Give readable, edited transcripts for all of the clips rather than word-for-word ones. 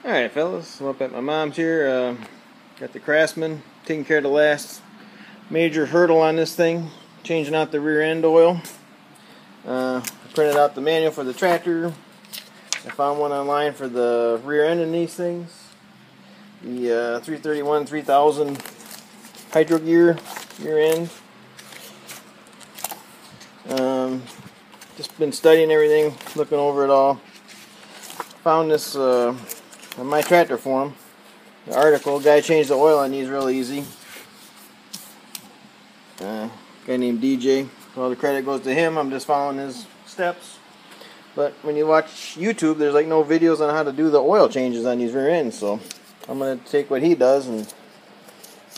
Alright fellas, I'm up at my mom's here. Got the Craftsman, taking care of the last major hurdle on this thing, changing out the rear end oil. I printed out the manual for the tractor. I found one online for the rear end in these things. The 331 3000 hydro gear rear end. Just been studying everything, looking over it all. Found this on my tractor forum, the article. Guy changed the oil on these real easy. Guy named DJ. All the credit goes to him. I'm just following his steps. But when you watch YouTube, there's like no videos on how to do the oil changes on these rear ends. So I'm going to take what he does and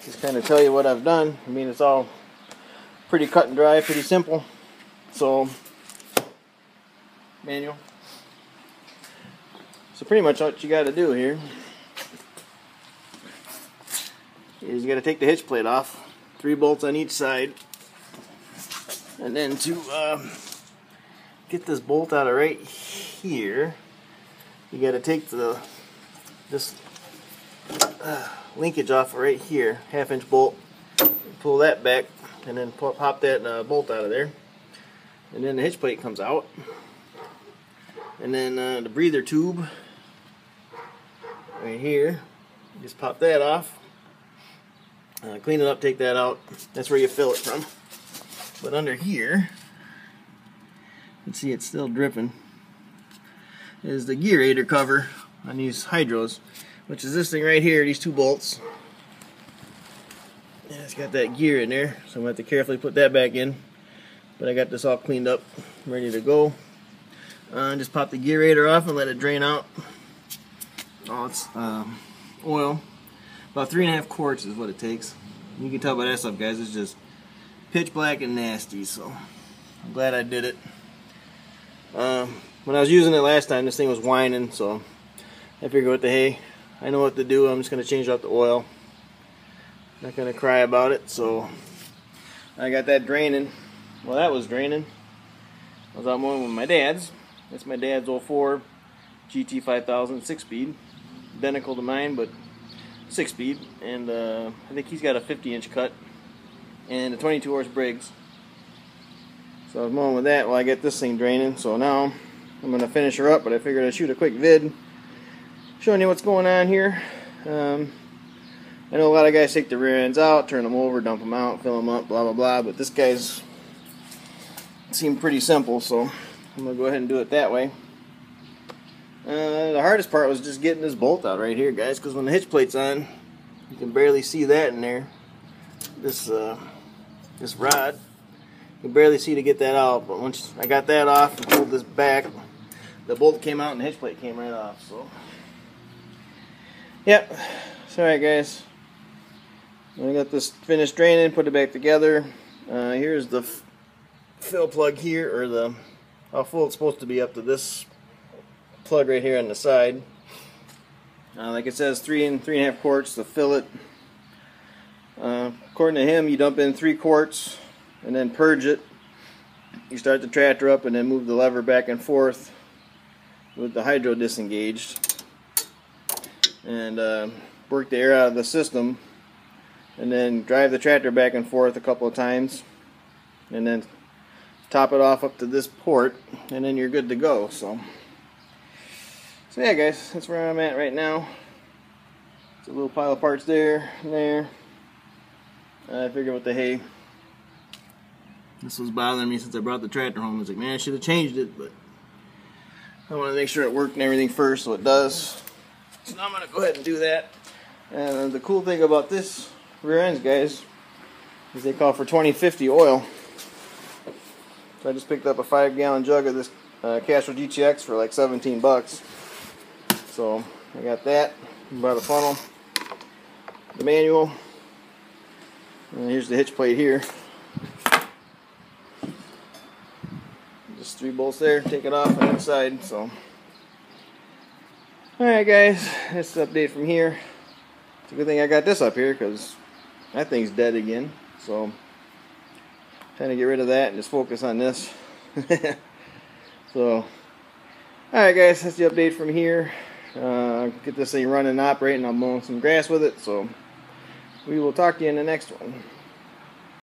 just kind of tell you what I've done. I mean, it's all pretty cut and dry, pretty simple. So, manual. So pretty much what you got to do here is you got to take the hitch plate off, 3 bolts on each side, and then to get this bolt out of right here, you got to take this linkage off right here, 1/2-inch bolt, pull that back, and then pop that bolt out of there, and then the hitch plate comes out, and then the breather tube right here, just pop that off, clean it up, take that out. That's where you fill it from. But under here, you can see it's still dripping, is the gearator cover on these hydros, which is this thing right here, these 2 bolts. And it's got that gear in there, so I'm going to have to carefully put that back in. But I got this all cleaned up, ready to go. Just pop the gearator off and let it drain out. Oh, it's oil. About 3.5 quarts is what it takes. You can tell by that stuff, guys. It's just pitch black and nasty. So I'm glad I did it. When I was using it last time, this thing was whining. So I figured, what the hey, I know what to do. I'm just going to change out the oil. Not going to cry about it. So I got that draining. Well, that was draining. I was out mowing with my dad's. That's my dad's 04 GT5000 6-speed. Identical to mine, but 6-speed. And I think he's got a 50-inch cut and a 22-horse Briggs. So I was mowing with that while I get this thing draining. So now I'm going to finish her up, but I figured I'd shoot a quick vid showing you what's going on here. I know a lot of guys take the rear ends out, turn them over, dump them out, fill them up, blah blah blah, but this guy's seemed pretty simple, so I'm going to go ahead and do it that way. The hardest part was just getting this bolt out right here, guys, because when the hitch plate's on, you can barely see that in there. This rod, you can barely see to get that out, but once I got that off and pulled this back, the bolt came out and the hitch plate came right off. So, yep, it's alright, guys. I got this finished draining, put it back together. Here's the fill plug here, or how full it's supposed to be up to this plug right here on the side. Like it says, 3 and 3.5 quarts to fill it. According to him, you dump in 3 quarts and then purge it. You start the tractor up and then move the lever back and forth with the hydro disengaged, and work the air out of the system, and then drive the tractor back and forth a couple of times, and then top it off up to this port, and then you're good to go. So yeah, guys, that's where I'm at right now. It's a little pile of parts there and there. I figured, what the hey, this was bothering me since I brought the tractor home. I was like, man, I should have changed it, but I want to make sure it worked and everything first, so it does. So now I'm going to go ahead and do that. And the cool thing about this rear ends, guys, is they call for 2050 oil. So I just picked up a 5-gallon jug of this Castrol GTX for like 17 bucks. So I got that, bought a funnel, the manual, and here's the hitch plate here. Just 3 bolts there, take it off on the side. So, alright, guys, that's the update from here. It's a good thing I got this up here, because that thing's dead again. So trying to get rid of that and just focus on this. So, alright, guys, that's the update from here. get this thing running and operating. I'm mowing some grass with it, so we will talk to you in the next one.